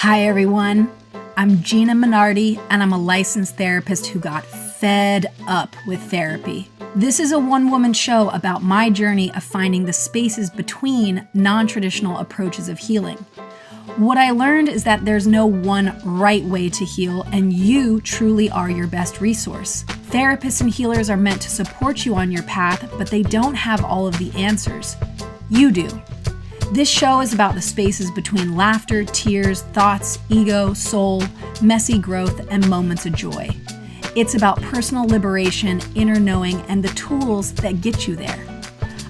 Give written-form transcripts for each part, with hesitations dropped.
Hi everyone, I'm Gina Minardi and I'm a licensed therapist who got fed up with therapy. This is a one-woman show about my journey of finding the spaces between non-traditional approaches of healing. What I learned is that there's no one right way to heal, and you truly are your best resource. Therapists and healers are meant to support you on your path, but they don't have all of the answers. You do. This show is about the spaces between laughter, tears, thoughts, ego, soul, messy growth, and moments of joy. It's about personal liberation, inner knowing, and the tools that get you there.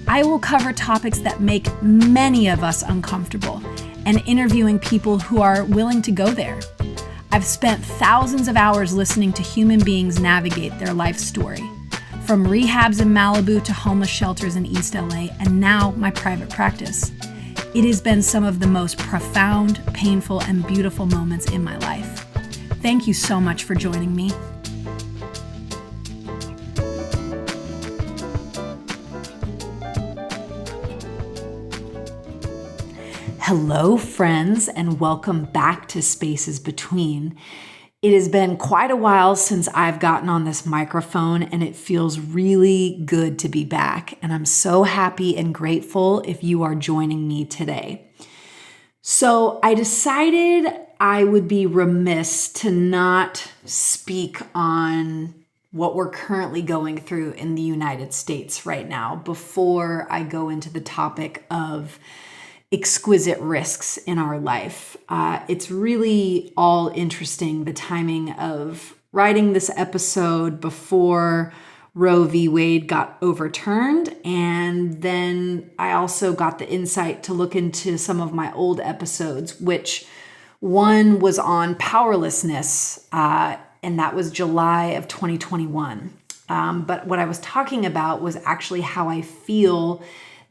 I will cover topics that make many of us uncomfortable and interviewing people who are willing to go there. I've spent thousands of hours listening to human beings navigate their life story, from rehabs in Malibu to homeless shelters in East LA, and now my private practice. It has been some of the most profound, painful, and beautiful moments in my life. Thank you so much for joining me. Hello, friends, and welcome back to Spaces Between. It has been quite a while since I've gotten on this microphone, and it feels really good to be back. And I'm so happy and grateful if you are joining me today. So I decided I would be remiss to not speak on what we're currently going through in the United States right now before I go into the topic of exquisite risks in our life. It's really all interesting, the timing of writing this episode before Roe V. Wade got overturned. And then I also got the insight to look into some of my old episodes, which one was on powerlessness, and that was July of 2021. But what I was talking about was actually how I feel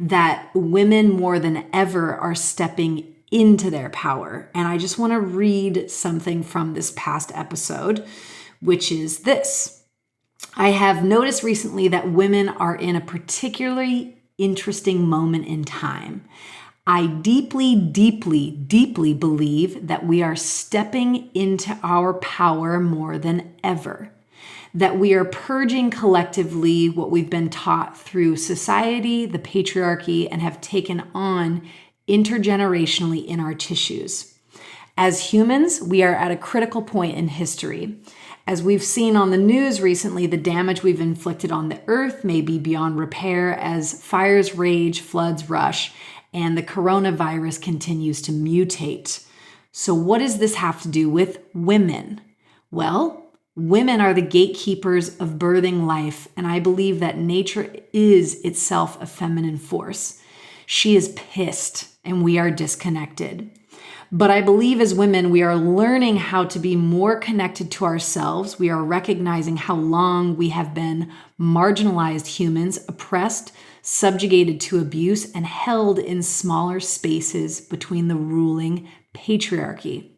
that women more than ever are stepping into their power. And I just want to read something from this past episode, which is this. I have noticed recently that women are in a particularly interesting moment in time. I deeply, deeply, deeply believe that we are stepping into our power more than ever. That we are purging collectively what we've been taught through society, the patriarchy, and have taken on intergenerationally in our tissues. As humans, we are at a critical point in history. As we've seen on the news recently, the damage we've inflicted on the earth may be beyond repair as fires rage, floods rush, and the coronavirus continues to mutate. So what does this have to do with women? Well, women are the gatekeepers of birthing life, and I believe that nature is itself a feminine force. She is pissed, and we are disconnected. But I believe as women, we are learning how to be more connected to ourselves. We are recognizing how long we have been marginalized humans, oppressed, subjugated to abuse, and held in smaller spaces between the ruling patriarchy.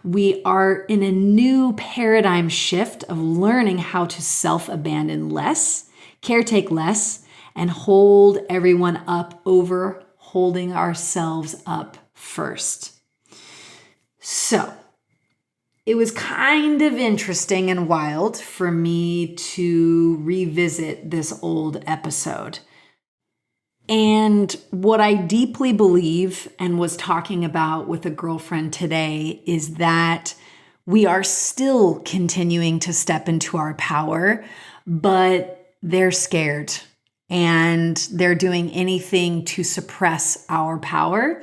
We are in a new paradigm shift of learning how to self-abandon less, caretake less, and hold everyone up over holding ourselves up first. So, it was kind of interesting and wild for me to revisit this old episode. And what I deeply believe and was talking about with a girlfriend today is that we are still continuing to step into our power, but they're scared and they're doing anything to suppress our power.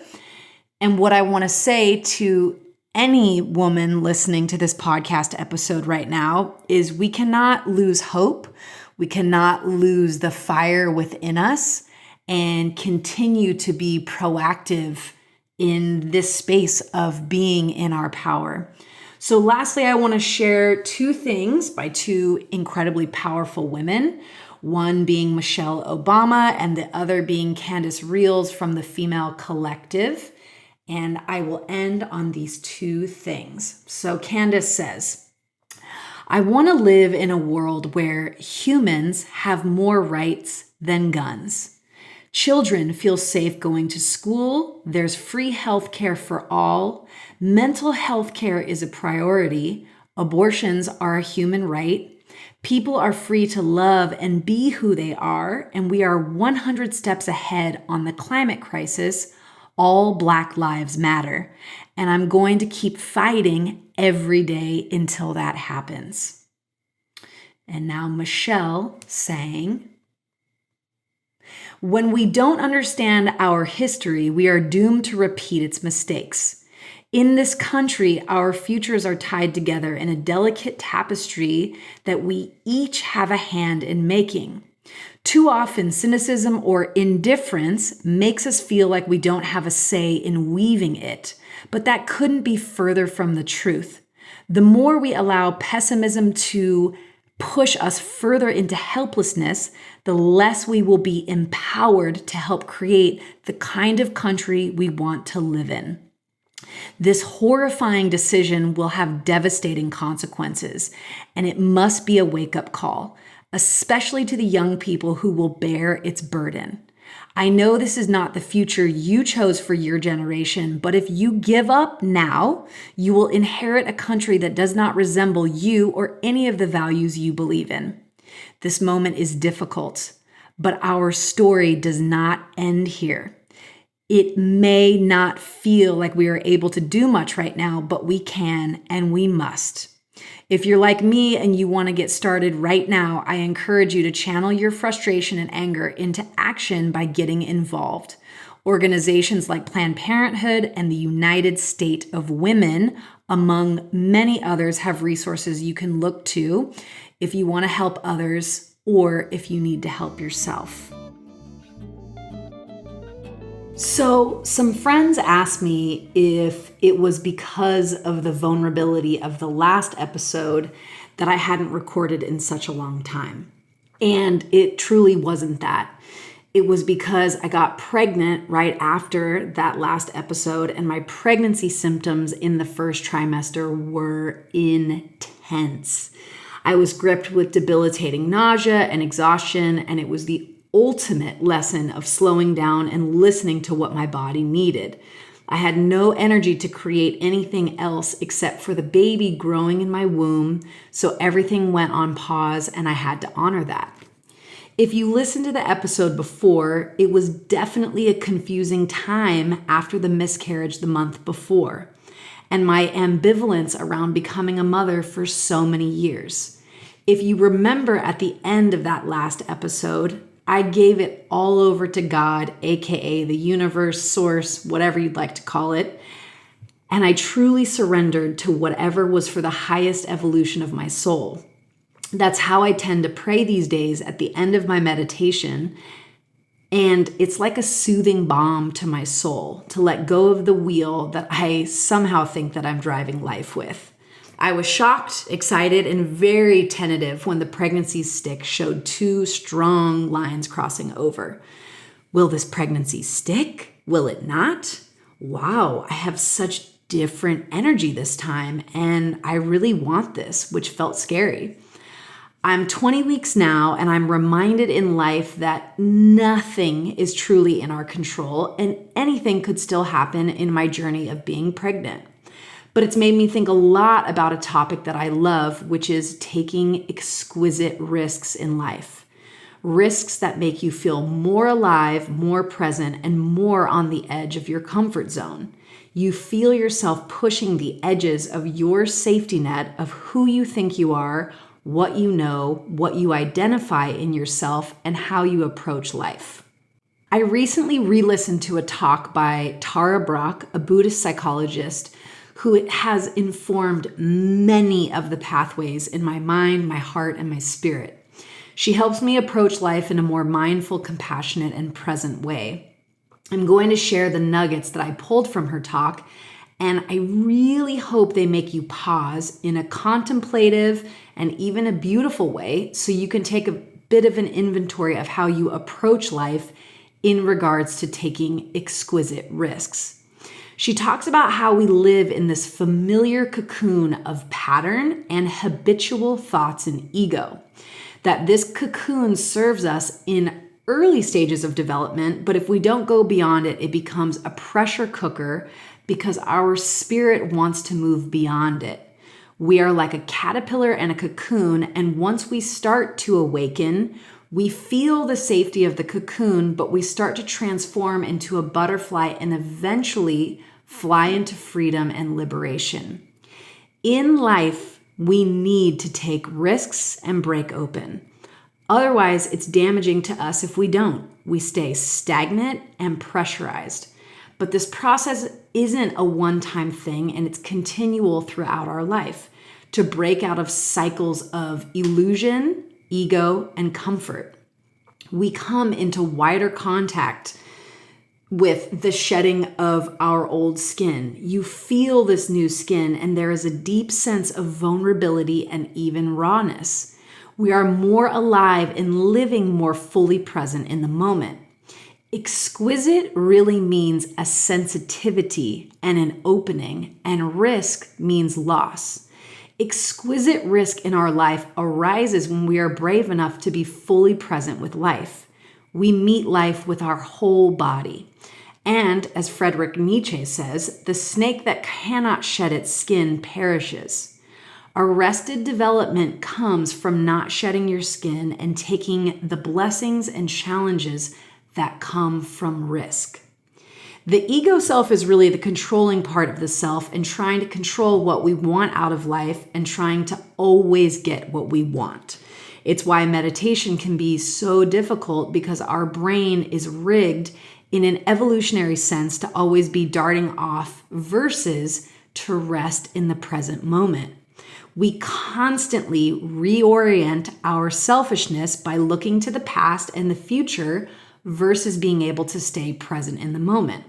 And what I want to say to any woman listening to this podcast episode right now is we cannot lose hope. We cannot lose the fire within us and continue to be proactive in this space of being in our power. So lastly, I want to share two things by two incredibly powerful women, one being Michelle Obama and the other being Candace Reels from the Female Collective. And I will end on these two things. So Candace says, I want to live in a world where humans have more rights than guns. Children feel safe going to school. There's free health care for all. Mental health care is a priority. Abortions are a human right. People are free to love and be who they are, and we are 100 steps ahead on the climate crisis. All Black lives matter. And I'm going to keep fighting every day until that happens. And now Michelle saying, when we don't understand our history, we are doomed to repeat its mistakes. In this country, our futures are tied together in a delicate tapestry that we each have a hand in making. Too often, cynicism or indifference makes us feel like we don't have a say in weaving it, but that couldn't be further from the truth. The more we allow pessimism to push us further into helplessness, the less we will be empowered to help create the kind of country we want to live in. This horrifying decision will have devastating consequences, and it must be a wake-up call, especially to the young people who will bear its burden. I know this is not the future you chose for your generation, but if you give up now, you will inherit a country that does not resemble you or any of the values you believe in. This moment is difficult, but our story does not end here. It may not feel like we are able to do much right now, but we can and we must. If you're like me and you want to get started right now, I encourage you to channel your frustration and anger into action by getting involved. Organizations like Planned Parenthood and the United State of Women, among many others, have resources you can look to if you want to help others or if you need to help yourself. So some friends asked me if it was because of the vulnerability of the last episode that I hadn't recorded in such a long time. And it truly wasn't that. It was because I got pregnant right after that last episode, and my pregnancy symptoms in the first trimester were intense. I was gripped with debilitating nausea and exhaustion, and it was the ultimate lesson of slowing down and listening to what my body needed. I had no energy to create anything else except for the baby growing in my womb, so everything went on pause and I had to honor that. If you listened to the episode before, it was definitely a confusing time after the miscarriage the month before, and my ambivalence around becoming a mother for so many years. If you remember at the end of that last episode, I gave it all over to God, aka the universe, source, whatever you'd like to call it. And I truly surrendered to whatever was for the highest evolution of my soul. That's how I tend to pray these days at the end of my meditation. And it's like a soothing balm to my soul to let go of the wheel that I somehow think that I'm driving life with. I was shocked, excited, and very tentative when the pregnancy stick showed 2 strong lines crossing over. Will this pregnancy stick? Will it not? Wow, I have such different energy this time, and I really want this, which felt scary. I'm 20 weeks now, and I'm reminded in life that nothing is truly in our control, and anything could still happen in my journey of being pregnant. But it's made me think a lot about a topic that I love, which is taking exquisite risks in life. Risks that make you feel more alive, more present, and more on the edge of your comfort zone. You feel yourself pushing the edges of your safety net of who you think you are, what you know, what you identify in yourself, and how you approach life. I recently re-listened to a talk by Tara Brach, a Buddhist psychologist, who has informed many of the pathways in my mind, my heart, and my spirit. She helps me approach life in a more mindful, compassionate, and present way. I'm going to share the nuggets that I pulled from her talk, and I really hope they make you pause in a contemplative and even a beautiful way so you can take a bit of an inventory of how you approach life in regards to taking exquisite risks. She talks about how we live in this familiar cocoon of pattern and habitual thoughts and ego, that this cocoon serves us in early stages of development, but if we don't go beyond it, it becomes a pressure cooker because our spirit wants to move beyond it. We are like a caterpillar and a cocoon, and once we start to awaken, we feel the safety of the cocoon, but we start to transform into a butterfly and eventually fly into freedom and liberation. In life, we need to take risks and break open. Otherwise, it's damaging to us if we don't. We stay stagnant and pressurized. But this process isn't a one-time thing, and it's continual throughout our life to break out of cycles of illusion, ego, and comfort. We come into wider contact with the shedding of our old skin. You feel this new skin, and there is a deep sense of vulnerability and even rawness. We are more alive and living more fully present in the moment. Exquisite really means a sensitivity and an opening, and risk means loss. Exquisite risk in our life arises when we are brave enough to be fully present with life. We meet life with our whole body. And as Friedrich Nietzsche says, the snake that cannot shed its skin perishes. Arrested development comes from not shedding your skin and taking the blessings and challenges that come from risk. The ego self is really the controlling part of the self and trying to control what we want out of life and trying to always get what we want. It's why meditation can be so difficult because our brain is rigged in an evolutionary sense to always be darting off versus to rest in the present moment. We constantly reorient our selfishness by looking to the past and the future versus being able to stay present in the moment.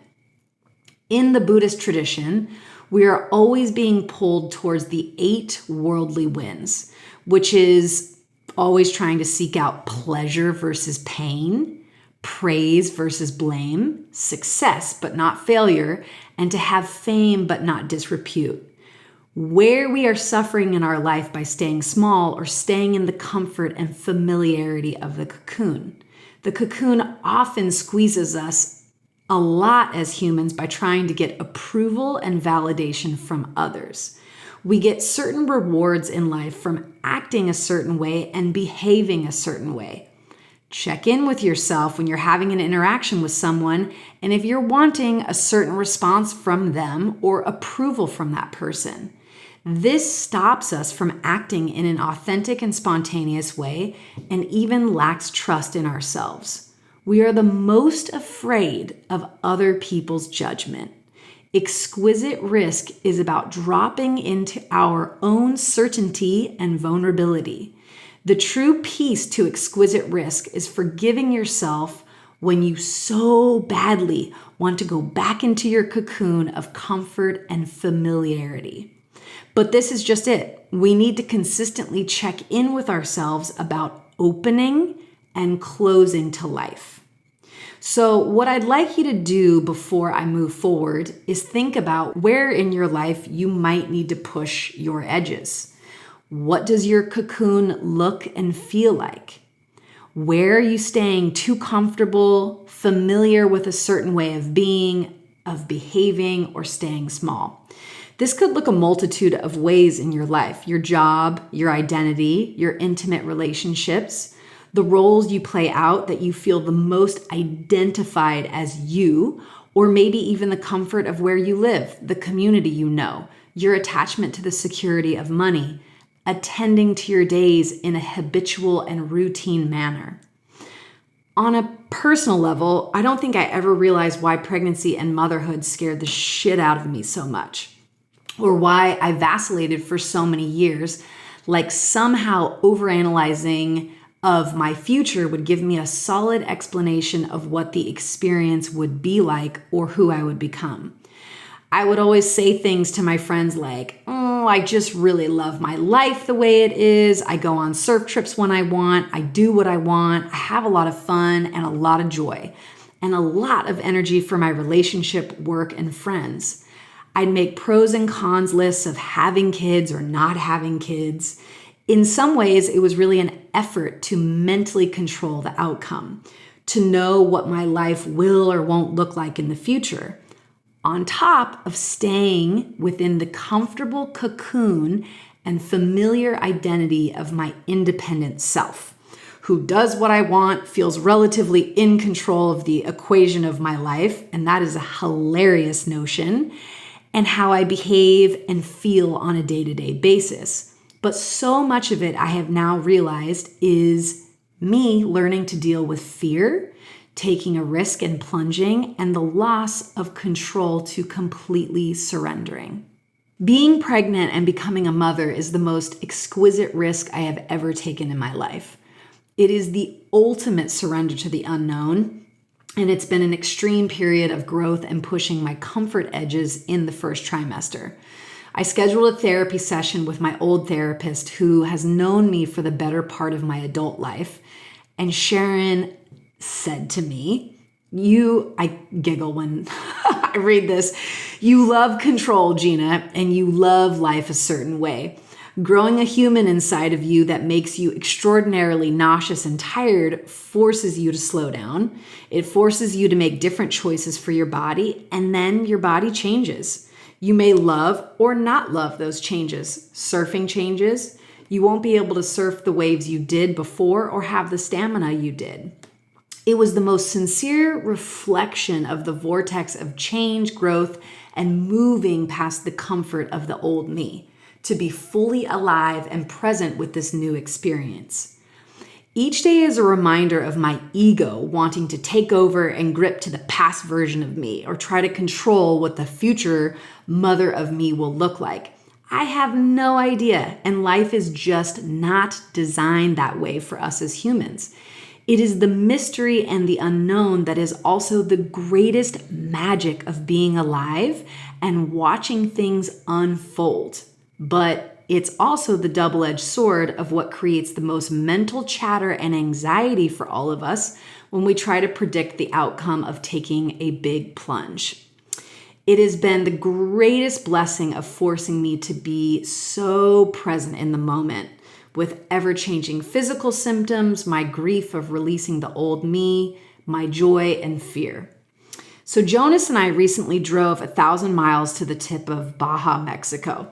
In the Buddhist tradition, we are always being pulled towards the 8 worldly winds, which is always trying to seek out pleasure versus pain, praise versus blame, success but not failure, and to have fame but not disrepute. Where we are suffering in our life by staying small or staying in the comfort and familiarity of the cocoon. The cocoon often squeezes us a lot as humans by trying to get approval and validation from others. We get certain rewards in life from acting a certain way and behaving a certain way. Check in with yourself when you're having an interaction with someone, and if you're wanting a certain response from them or approval from that person. This stops us from acting in an authentic and spontaneous way and even lacks trust in ourselves. We are the most afraid of other people's judgment. Exquisite risk is about dropping into our own certainty and vulnerability. The true peace to exquisite risk is forgiving yourself when you so badly want to go back into your cocoon of comfort and familiarity. But this is just it. We need to consistently check in with ourselves about opening and closing to life. So what I'd like you to do before I move forward is think about where in your life you might need to push your edges. What does your cocoon look and feel like? Where are you staying too comfortable, familiar with a certain way of being, of behaving, or staying small? This could look a multitude of ways in your life: your job, your identity, your intimate relationships, the roles you play out that you feel the most identified as you, or maybe even the comfort of where you live, the community you know, your attachment to the security of money, attending to your days in a habitual and routine manner. On a personal level, I don't think I ever realized why pregnancy and motherhood scared the shit out of me so much, or why I vacillated for so many years, like somehow overanalyzing of my future would give me a solid explanation of what the experience would be like or who I would become. I would always say things to my friends like, oh, I just really love my life the way it is. I go on surf trips when I want. I do what I want. I have a lot of fun and a lot of joy and a lot of energy for my relationship, work, and friends. I'd make pros and cons lists of having kids or not having kids. In some ways, it was really an effort to mentally control the outcome, to know what my life will or won't look like in the future, on top of staying within the comfortable cocoon and familiar identity of my independent self, who does what I want, feels relatively in control of the equation of my life, and that is a hilarious notion, and how I behave and feel on a day-to-day basis. But so much of it, I have now realized, is me learning to deal with fear, taking a risk and plunging, and the loss of control to completely surrendering. Being pregnant and becoming a mother is the most exquisite risk I have ever taken in my life. It is the ultimate surrender to the unknown, and it's been an extreme period of growth and pushing my comfort edges in the first trimester. I scheduled a therapy session with my old therapist who has known me for the better part of my adult life, and Sharon said to me, I giggle when I read this, you love control, Gina, and you love life a certain way. Growing a human inside of you that makes you extraordinarily nauseous and tired forces you to slow down. It forces you to make different choices for your body, and then your body changes. You may love or not love those changes. Surfing changes. You won't be able to surf the waves you did before or have the stamina you did. It was the most sincere reflection of the vortex of change, growth, and moving past the comfort of the old me to be fully alive and present with this new experience. Each day is a reminder of my ego wanting to take over and grip to the past version of me or try to control what the future mother of me will look like. I have no idea, and life is just not designed that way for us as humans. It is the mystery and the unknown that is also the greatest magic of being alive and watching things unfold. But it's also the double-edged sword of what creates the most mental chatter and anxiety for all of us when we try to predict the outcome of taking a big plunge. It has been the greatest blessing of forcing me to be so present in the moment with ever-changing physical symptoms, my grief of releasing the old me, my joy and fear. So Jonas and I recently drove 1,000 miles to the tip of Baja, Mexico.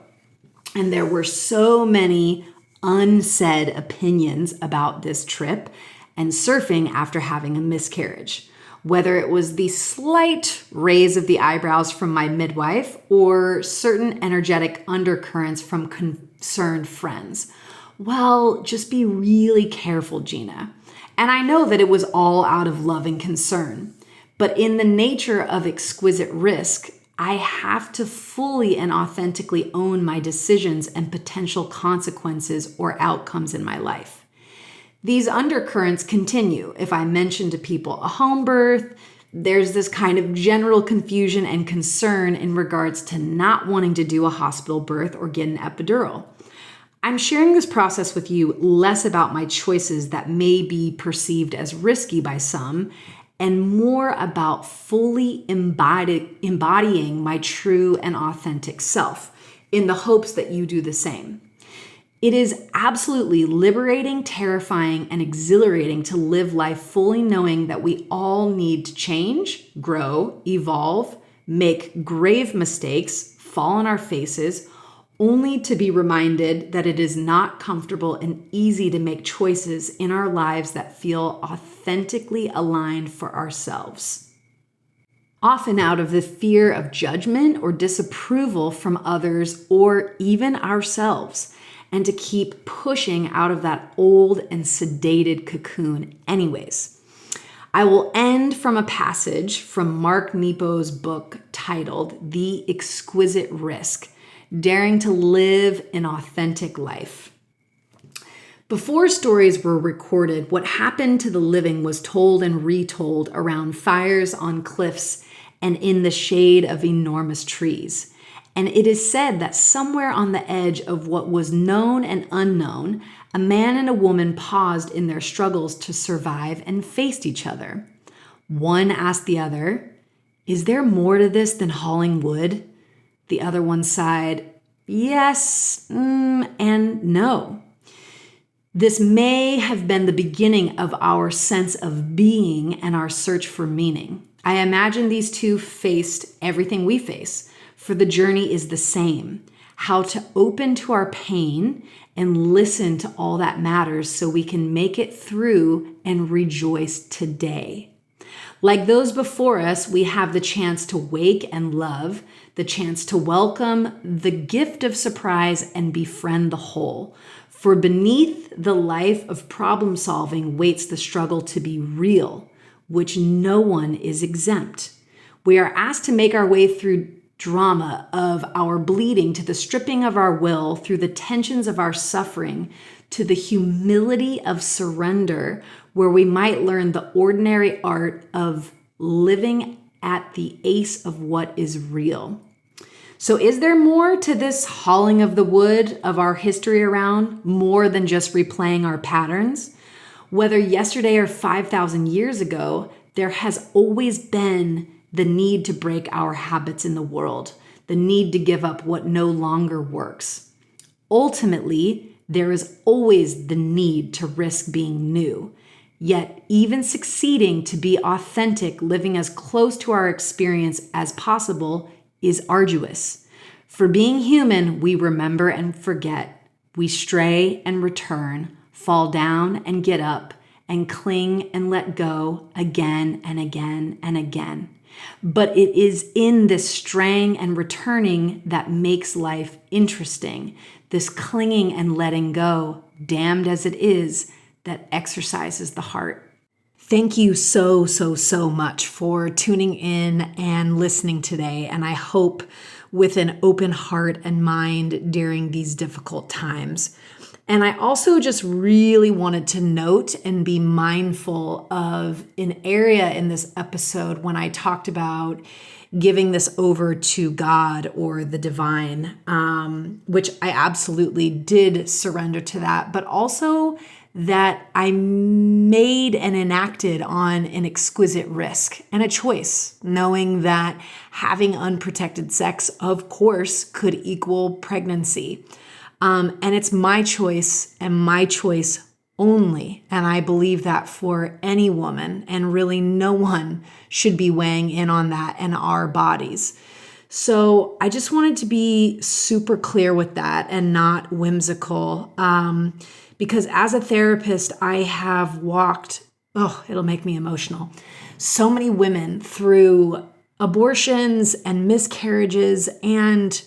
And there were so many unsaid opinions about this trip and surfing after having a miscarriage. Whether it was the slight raise of the eyebrows from my midwife or certain energetic undercurrents from concerned friends. Well, just be really careful, Gina. And I know that it was all out of love and concern. But in the nature of exquisite risk, I have to fully and authentically own my decisions and potential consequences or outcomes in my life. These undercurrents continue. If I mention to people a home birth, there's this kind of general confusion and concern in regards to not wanting to do a hospital birth or get an epidural. I'm sharing this process with you less about my choices that may be perceived as risky by some, and more about fully embodying my true and authentic self in the hopes that you do the same. It is absolutely liberating, terrifying, and exhilarating to live life fully knowing that we all need to change, grow, evolve, make grave mistakes, fall on our faces, only to be reminded that it is not comfortable and easy to make choices in our lives that feel authentically aligned for ourselves. Often out of the fear of judgment or disapproval from others or even ourselves, and to keep pushing out of that old and sedated cocoon anyways. I will end from a passage from Mark Nepo's book titled The Exquisite Risk, Daring to Live an Authentic Life. Before stories were recorded, what happened to the living was told and retold around fires on cliffs and in the shade of enormous trees. And it is said that somewhere on the edge of what was known and unknown, a man and a woman paused in their struggles to survive and faced each other. One asked the other, "Is there more to this than hauling wood?" The other one sighed, "Yes, and no." This may have been the beginning of our sense of being and our search for meaning. I imagine these two faced everything we face, for the journey is the same: how to open to our pain and listen to all that matters so we can make it through and rejoice today. Like those before us, we have the chance to wake and love, the chance to welcome the gift of surprise and befriend the whole. For beneath the life of problem solving waits the struggle to be real, which no one is exempt. We are asked to make our way through drama of our bleeding, to the stripping of our will, through the tensions of our suffering, to the humility of surrender, where we might learn the ordinary art of living at the ace of what is real. So is there more to this hauling of the wood of our history around, more than just replaying our patterns? Whether yesterday or 5,000 years ago, there has always been the need to break our habits in the world, the need to give up what no longer works. Ultimately, there is always the need to risk being new. Yet, even succeeding to be authentic, living as close to our experience as possible, is arduous. For being human, we remember and forget. We stray and return, fall down and get up, and cling and let go again and again and again. But it is in this straying and returning that makes life interesting. This clinging and letting go, damned as it is, that exercises the heart. Thank you so much for tuning in and listening today. And I hope with an open heart and mind during these difficult times. And I also just really wanted to note and be mindful of an area in this episode when I talked about giving this over to God or the divine, which I absolutely did surrender to that, but also that I made and enacted on an exquisite risk and a choice, knowing that having unprotected sex, of course, could equal pregnancy. And it's my choice and my choice only. And I believe that for any woman, and really no one should be weighing in on that in our bodies. So I just wanted to be super clear with that and not whimsical. Because as a therapist, I have walked, it'll make me emotional, so many women through abortions and miscarriages, and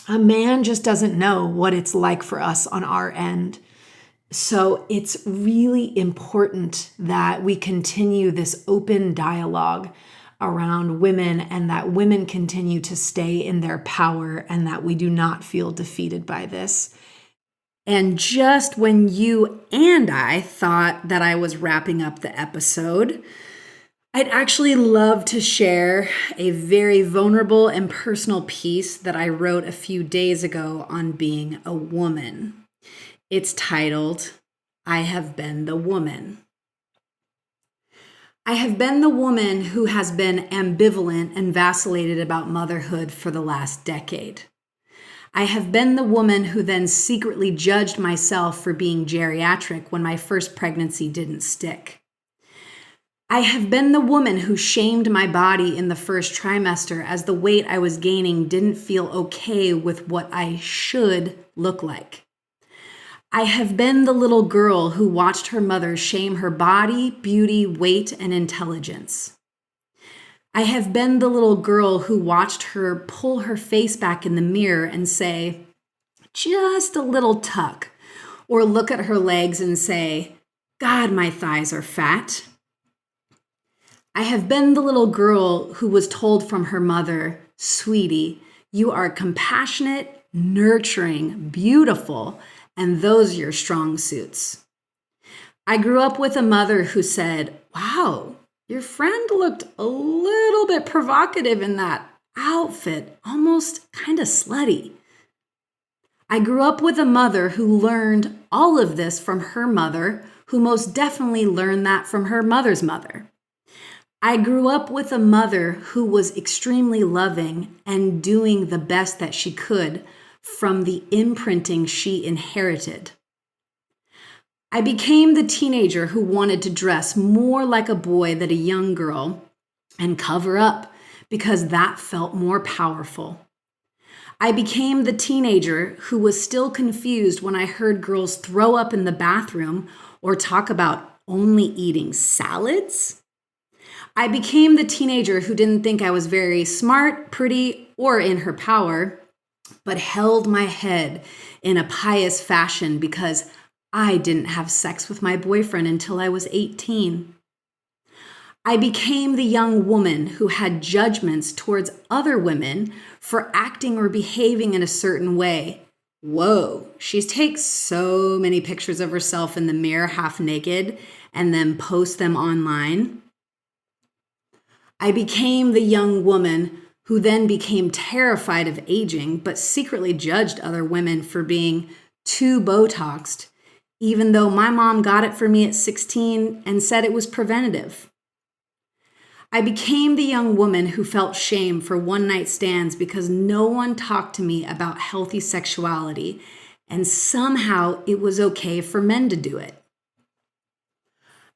a man just doesn't know what it's like for us on our end. So it's really important that we continue this open dialogue around women, and that women continue to stay in their power, and that we do not feel defeated by this. And just when you and I thought that I was wrapping up the episode, I'd actually love to share a very vulnerable and personal piece that I wrote a few days ago on being a woman. It's titled, "I Have Been the Woman." I have been the woman who has been ambivalent and vacillated about motherhood for the last decade. I have been the woman who then secretly judged myself for being geriatric when my first pregnancy didn't stick. I have been the woman who shamed my body in the first trimester as the weight I was gaining didn't feel okay with what I should look like. I have been the little girl who watched her mother shame her body, beauty, weight, and intelligence. I have been the little girl who watched her pull her face back in the mirror and say, "Just a little tuck," or look at her legs and say, "God, my thighs are fat." I have been the little girl who was told from her mother, "Sweetie, you are compassionate, nurturing, beautiful, and those are your strong suits." I grew up with a mother who said, "Wow, your friend looked a little bit provocative in that outfit, almost kind of slutty." I grew up with a mother who learned all of this from her mother, who most definitely learned that from her mother's mother. I grew up with a mother who was extremely loving and doing the best that she could from the imprinting she inherited. I became the teenager who wanted to dress more like a boy than a young girl and cover up because that felt more powerful. I became the teenager who was still confused when I heard girls throw up in the bathroom or talk about only eating salads. I became the teenager who didn't think I was very smart, pretty, or in her power, but held my head in a pious fashion because I didn't have sex with my boyfriend until I was 18. I became the young woman who had judgments towards other women for acting or behaving in a certain way. Whoa, she takes so many pictures of herself in the mirror half naked and then posts them online. I became the young woman who then became terrified of aging, but secretly judged other women for being too Botoxed, even though my mom got it for me at 16 and said it was preventative. I became the young woman who felt shame for one-night stands because no one talked to me about healthy sexuality, and somehow it was okay for men to do it.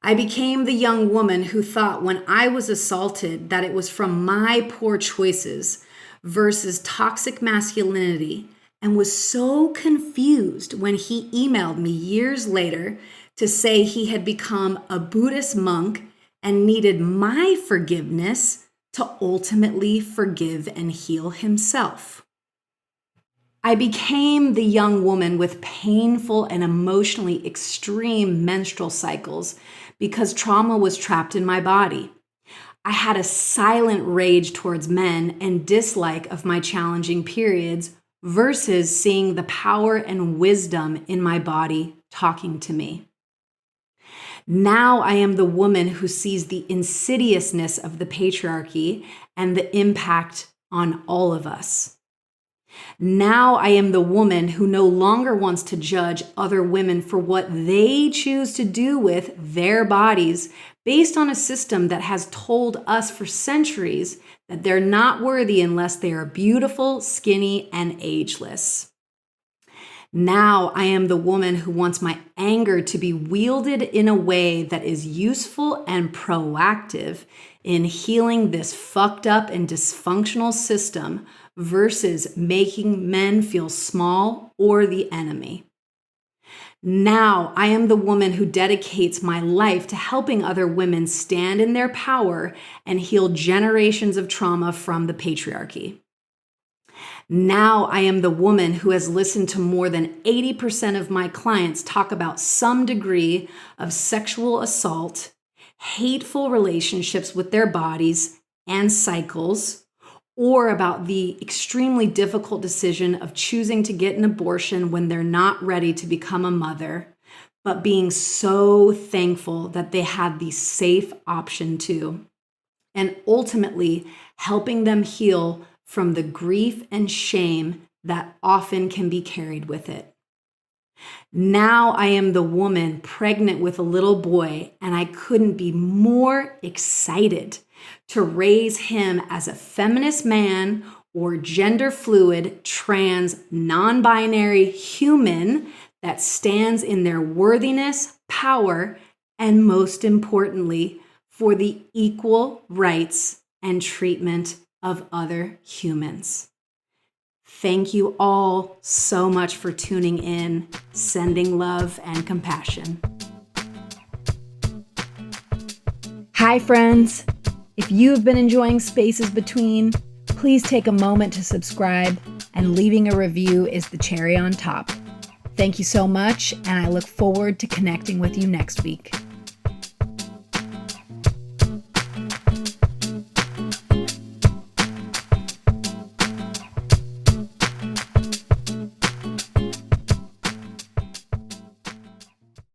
I became the young woman who thought when I was assaulted that it was from my poor choices versus toxic masculinity, and was so confused when he emailed me years later to say he had become a Buddhist monk and needed my forgiveness to ultimately forgive and heal himself. I became the young woman with painful and emotionally extreme menstrual cycles because trauma was trapped in my body. I had a silent rage towards men and dislike of my challenging periods versus seeing the power and wisdom in my body talking to me. Now I am the woman who sees the insidiousness of the patriarchy and the impact on all of us. Now I am the woman who no longer wants to judge other women for what they choose to do with their bodies based on a system that has told us for centuries that they're not worthy unless they are beautiful, skinny, and ageless. Now I am the woman who wants my anger to be wielded in a way that is useful and proactive in healing this fucked up and dysfunctional system versus making men feel small or the enemy. Now I am the woman who dedicates my life to helping other women stand in their power and heal generations of trauma from the patriarchy. Now I am the woman who has listened to more than 80% of my clients talk about some degree of sexual assault, hateful relationships with their bodies and cycles, or about the extremely difficult decision of choosing to get an abortion when they're not ready to become a mother, but being so thankful that they had the safe option to, and ultimately helping them heal from the grief and shame that often can be carried with it. Now I am the woman pregnant with a little boy, and I couldn't be more excited to raise him as a feminist man or gender fluid, trans, non-binary human that stands in their worthiness, power, and most importantly, for the equal rights and treatment of other humans. Thank you all so much for tuning in, sending love and compassion. Hi, friends. If you have been enjoying Spaces Between, please take a moment to subscribe, and leaving a review is the cherry on top. Thank you so much, and I look forward to connecting with you next week.